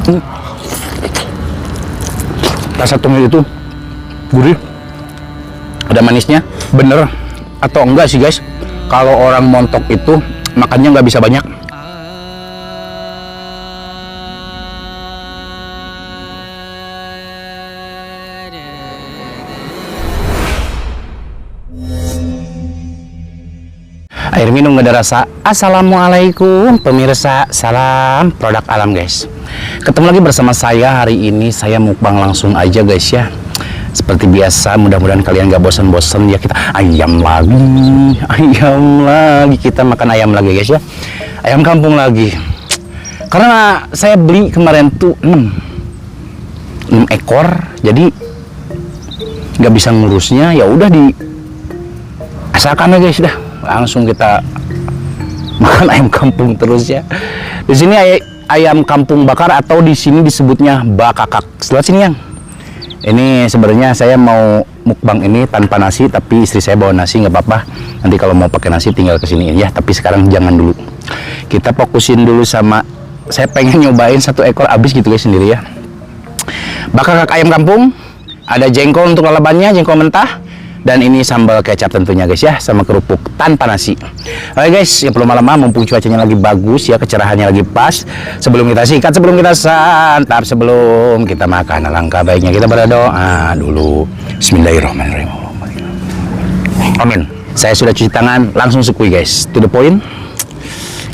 Hmm. Rasa tumis itu gurih, ada manisnya. Bener atau enggak sih guys, kalau orang montok itu makannya nggak bisa banyak. Air minum gak ada rasa. Assalamualaikum pemirsa, salam produk alam guys. Ketemu lagi bersama saya hari ini. Saya mukbang langsung aja guys ya. Seperti biasa, mudah-mudahan kalian gak bosan-bosan ya. Kita ayam lagi, kita makan ayam lagi guys ya. Ayam kampung lagi. Karena saya beli kemarin tuh 6 ekor, jadi nggak bisa ngurusnya. Ya udah di asalkan aja guys dah. Langsung kita makan ayam kampung terus ya. Di sini ayam kampung bakar atau di sini disebutnya bakakak. Setelah sini yang ini sebenarnya saya mau mukbang ini tanpa nasi, tapi istri saya bawa nasi, nggak apa-apa. Nanti kalau mau pakai nasi tinggal kesini ya. Tapi sekarang jangan dulu. Kita fokusin dulu sama, saya pengen nyobain 1 ekor habis gitu guys sendiri ya. Bakakak ayam kampung. Ada jengkol untuk lalapannya, jengkol mentah. Dan ini sambal kecap tentunya guys ya, sama kerupuk tanpa nasi. Oke guys, yang perlu lama-lama, mumpung cuacanya lagi bagus ya, kecerahannya lagi pas. Sebelum kita sikat, sebelum kita santap, sebelum kita makan, alangkah baiknya kita berdoa dulu. Bismillahirrahmanirrahim. Amin. Saya sudah cuci tangan, langsung sekui guys, to the point.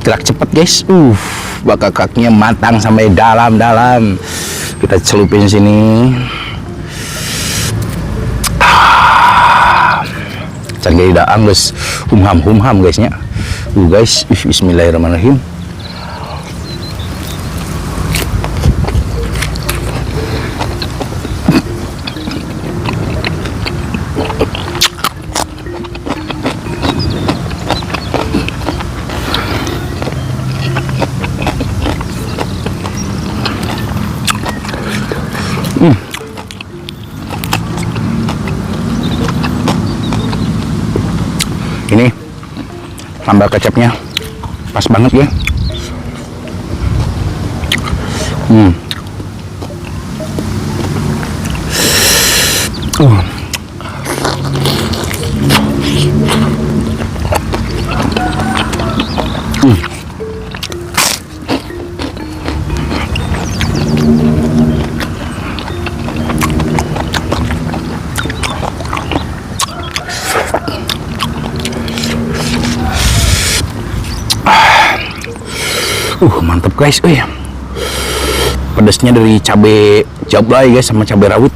Gerak cepet guys. Bakakaknya matang sampai dalam-dalam. Kita celupin sini. Cari daang guys, humham guysnya. Guys, bismillahirrahmanirrahim. Ini sambal kecapnya pas banget ya. Mantap guys. Pedasnya dari cabai jablay guys sama cabai rawit.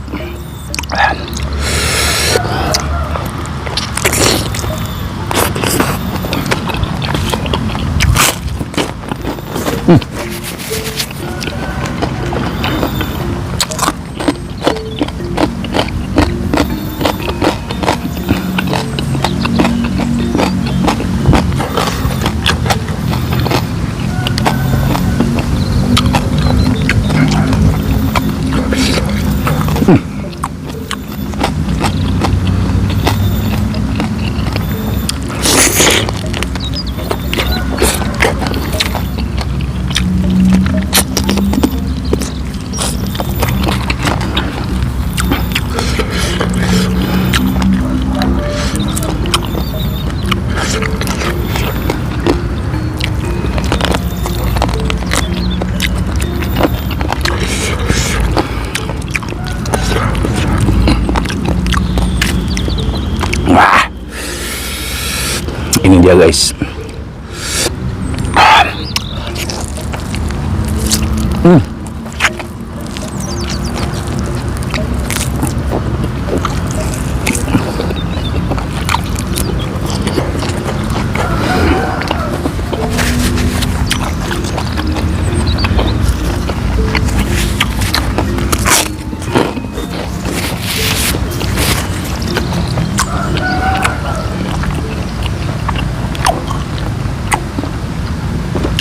Ini dia guys.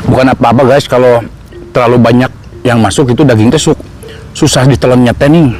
Bukan apa-apa guys kalau terlalu banyak yang masuk, itu daging teh susah ditelannya tening.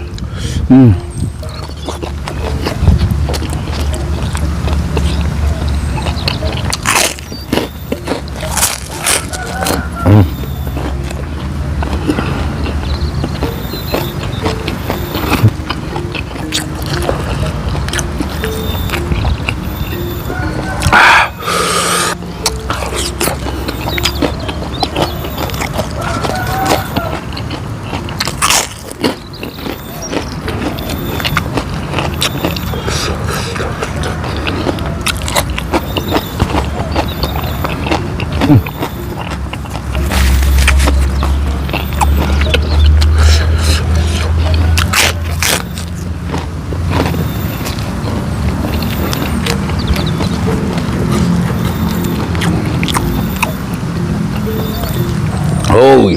Oh,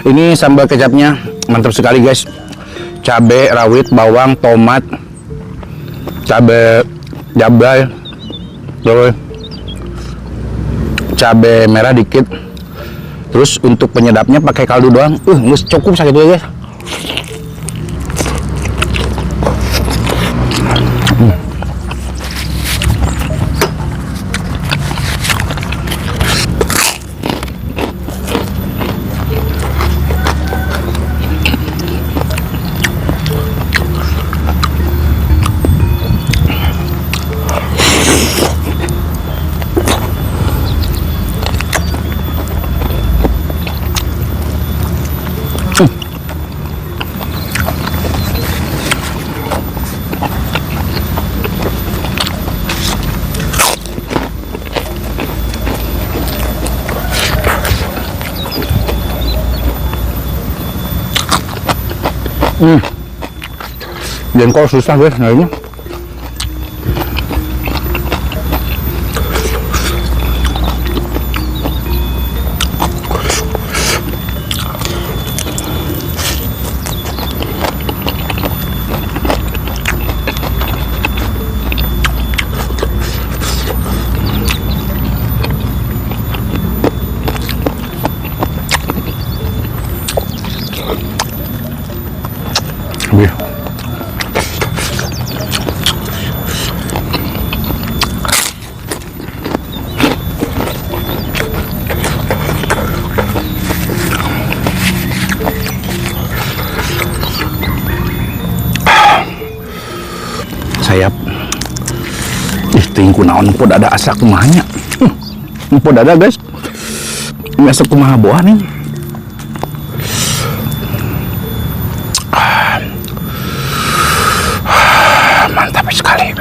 ini sambal kecapnya mantap sekali guys. Cabai rawit, bawang, tomat, cabai jabal, terus cabai merah dikit. Terus untuk penyedapnya pakai kaldu doang. Nggak cukup sakit ya guys. Jengkol susah guys nyarinya. Wih. Sayap. Tingku naon pod ada asa kumahanya. Pod ada guys. Ini asa kumaha boah nih. Mantap sekali.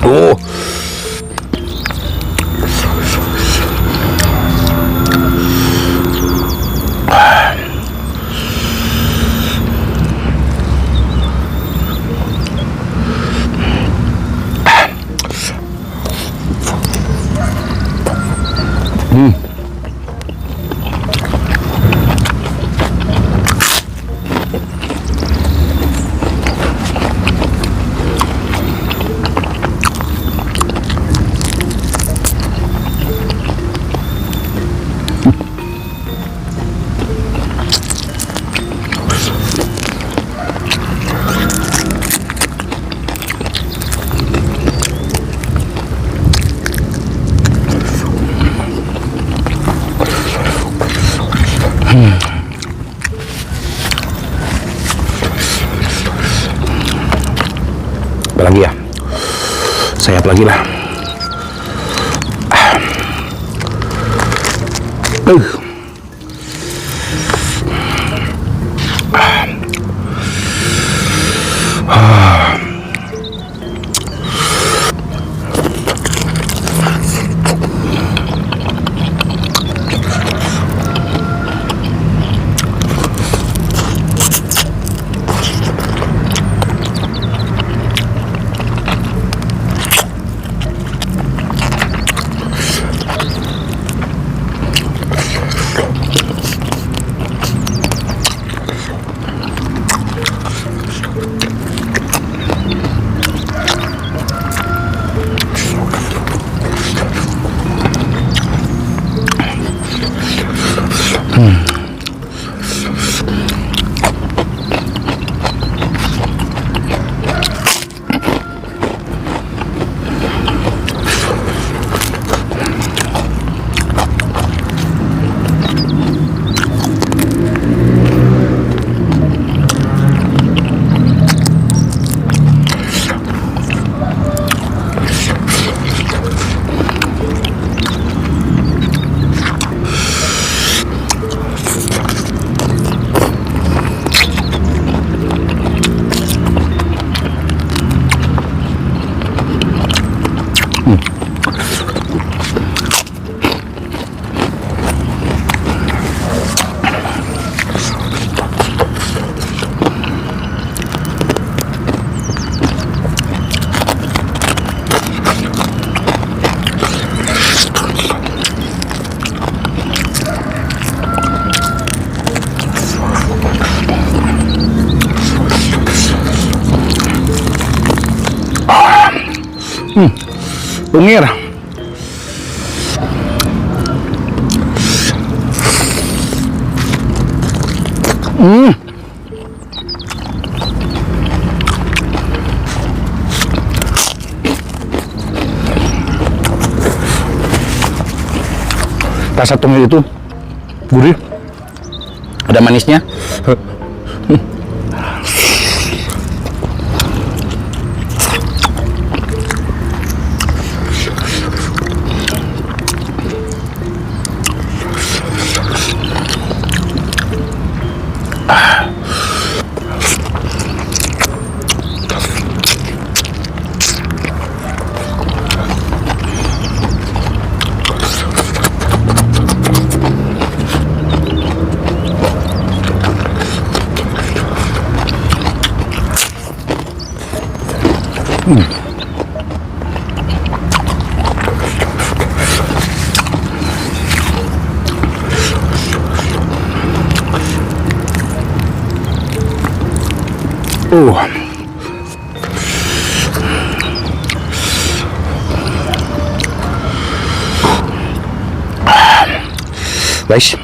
Oh. Apa lagi ya? Sayap lagi lah. Tungir. Rasa tungir itu gurih, ada manisnya. Guys,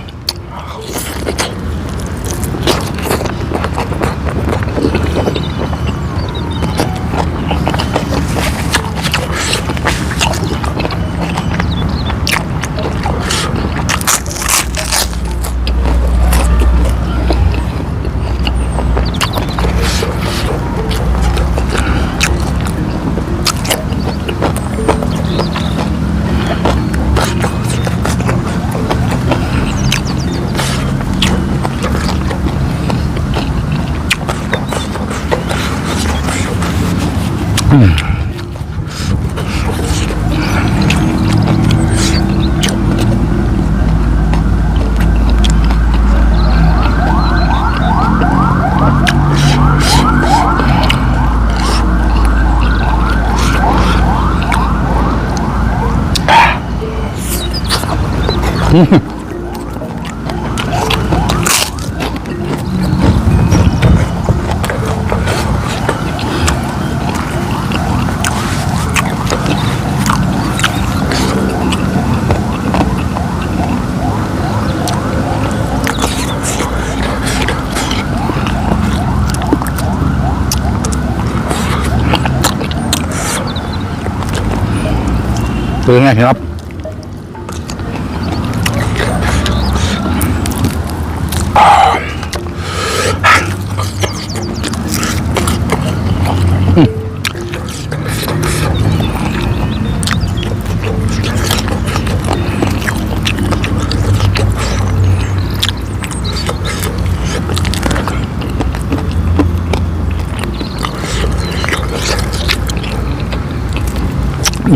Telurnya siap.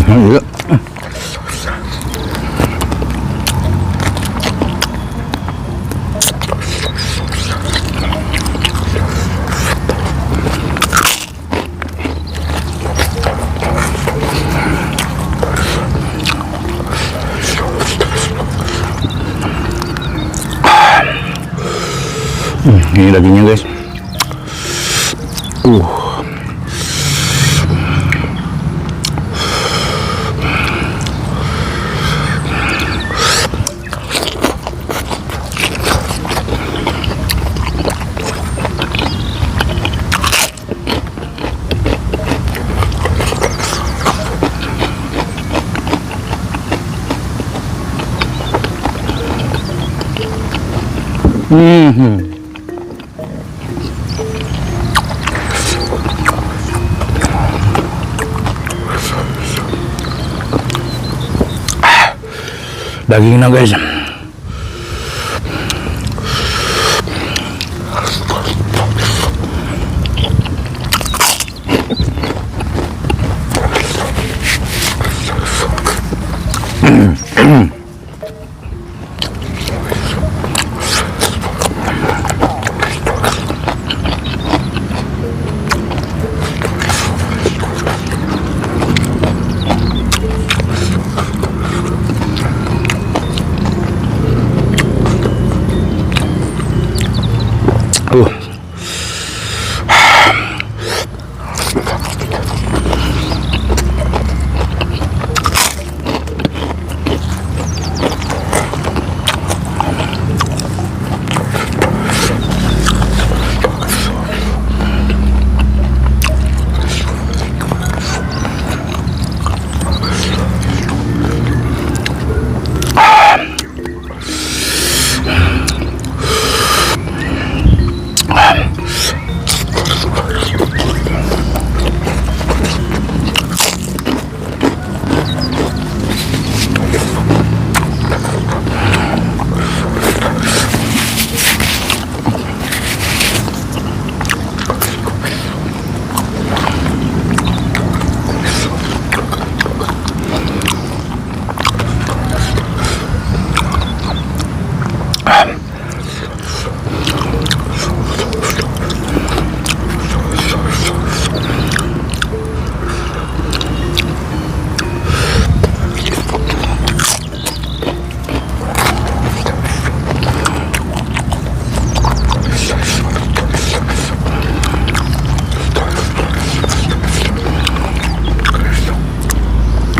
Iya. Ini dagingnya guys. Dagingnya guys.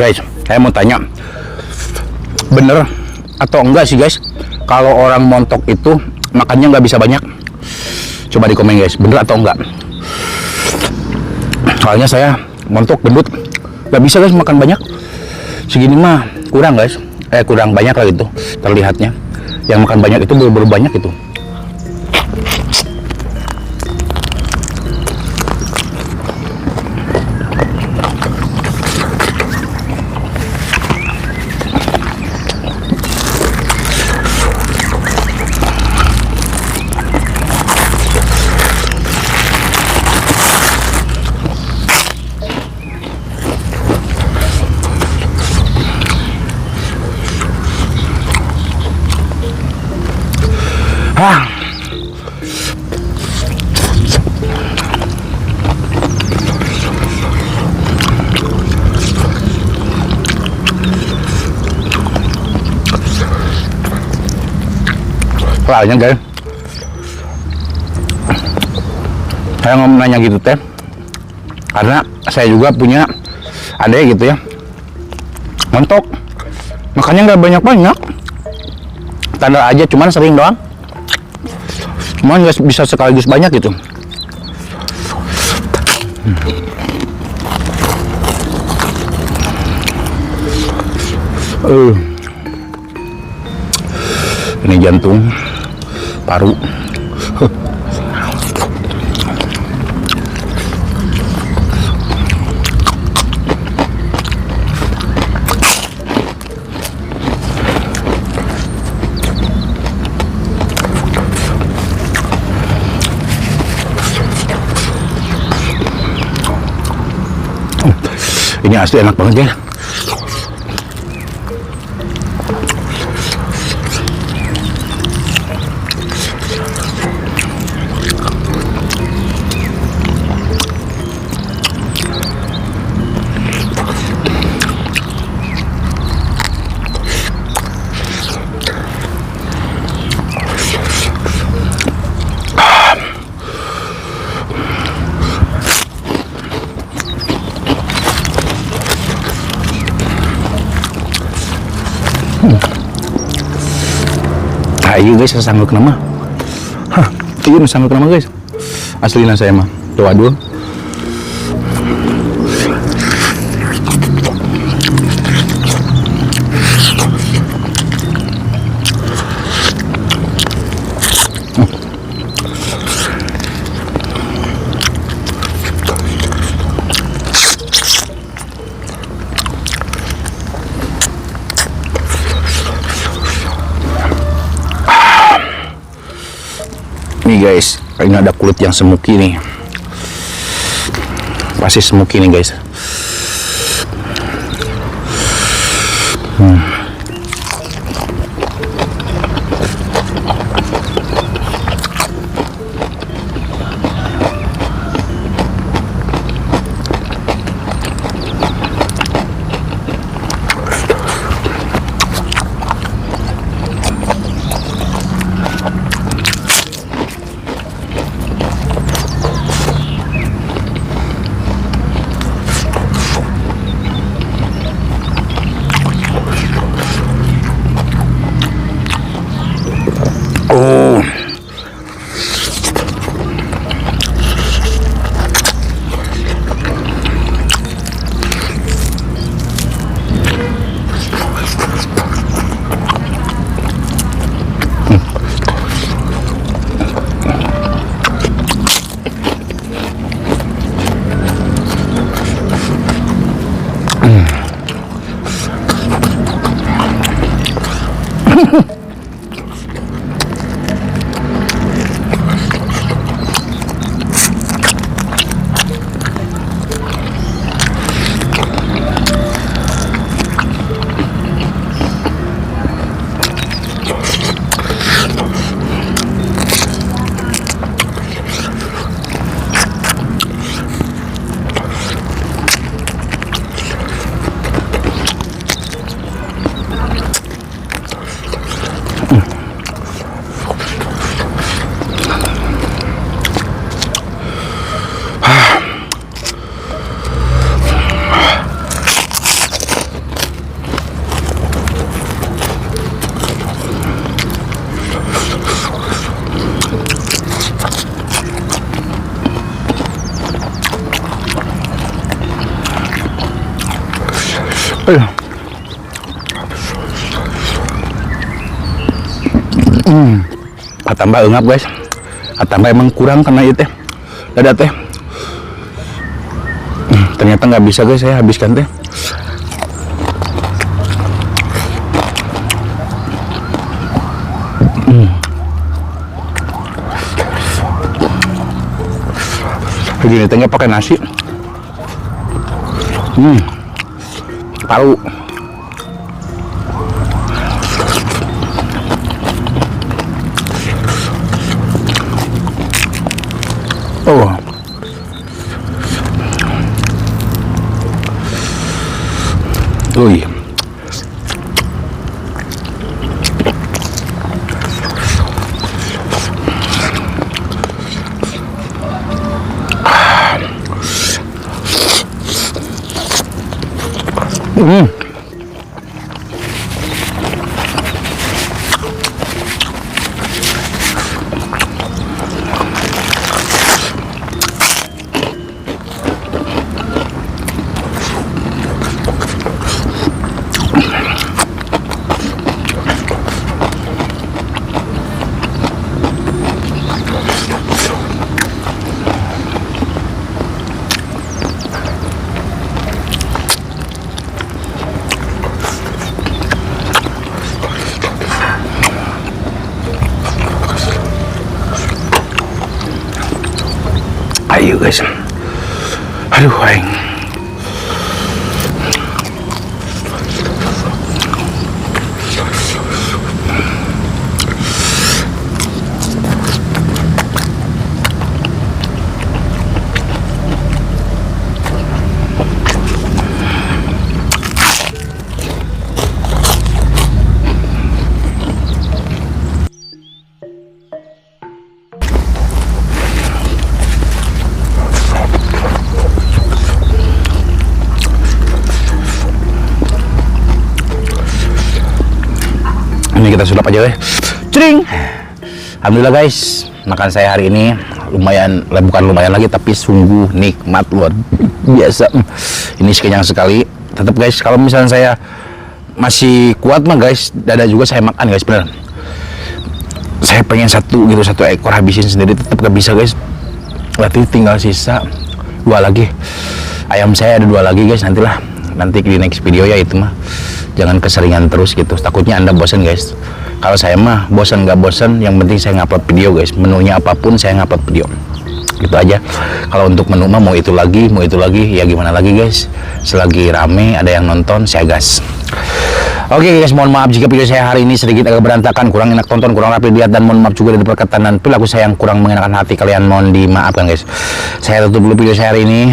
Guys, saya mau tanya, bener atau enggak sih guys, kalau orang montok itu makannya nggak bisa banyak? Coba di komen guys, bener atau enggak? Soalnya saya montok gendut, nggak bisa guys makan banyak. Segini mah kurang guys, kurang banyak lah gitu terlihatnya. Yang makan banyak itu baru banyak itu. Soalnya guys, saya ngomong nanya gitu teh, karena saya juga punya adik gitu ya, montok, makanya nggak banyak-banyak, standar aja, cuman sering doang, cuman nggak bisa sekaligus banyak gitu. Ini jantung, paru. Ini asli enak banget ya. Ayo guys, saya sanggup nama. Iya sanggup nama guys. Aslinya saya mah. Tuh aduh. Nih guys, ini ada kulit yang smoky nih, pasti smoky nih guys. Tambah engap guys, tambah emang kurang karena itu teh dada teh. Ternyata nggak bisa guys, saya habiskan teh. Begini teh nggak pakai nasi. Paru. Oh. Uy. Ayo guys, aduh aing. Ini kita sulap aja deh. Cering. Alhamdulillah guys, makan saya hari ini lumayan, bukan lumayan lagi tapi sungguh nikmat luar biasa. Ini kenyang sekali. Tetap guys, kalau misalnya saya masih kuat mah guys, dada juga saya makan guys, bener. Saya pengen satu ekor habisin sendiri, tetap gak bisa guys. Berarti tinggal sisa 2 lagi. Ayam saya ada 2 lagi guys, nanti di next video ya itu mah. Jangan keseringan terus gitu, takutnya Anda bosan guys. Kalau saya mah bosan nggak bosan, yang penting saya ngupload video guys. Menunya apapun saya ngupload video, gitu aja. Kalau untuk menu mah mau itu lagi ya gimana lagi guys. Selagi rame ada yang nonton saya gas. Oke guys, mohon maaf jika video saya hari ini sedikit agak berantakan, kurang enak tonton, kurang rapi dilihat, dan mohon maaf juga dari perkataan dan perilaku saya yang kurang mengenakan hati kalian, mohon dimaafkan guys. Saya tutup dulu video saya hari ini.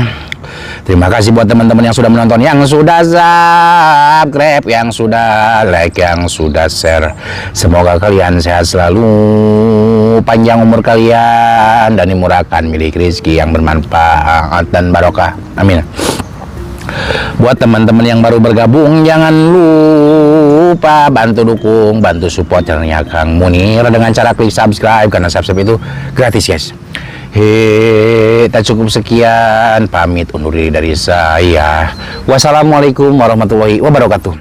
Terima kasih buat teman-teman yang sudah menonton, yang sudah subscribe, yang sudah like, yang sudah share. Semoga kalian sehat selalu, panjang umur kalian, dan dimurahkan milik rezeki yang bermanfaat dan barokah. Amin. Buat teman-teman yang baru bergabung, jangan lupa bantu dukung, bantu support channelnya Kang Munir dengan cara klik subscribe, karena subscribe itu gratis guys. Tak cukup sekian, pamit undur diri dari saya. Wassalamualaikum warahmatullahi wabarakatuh.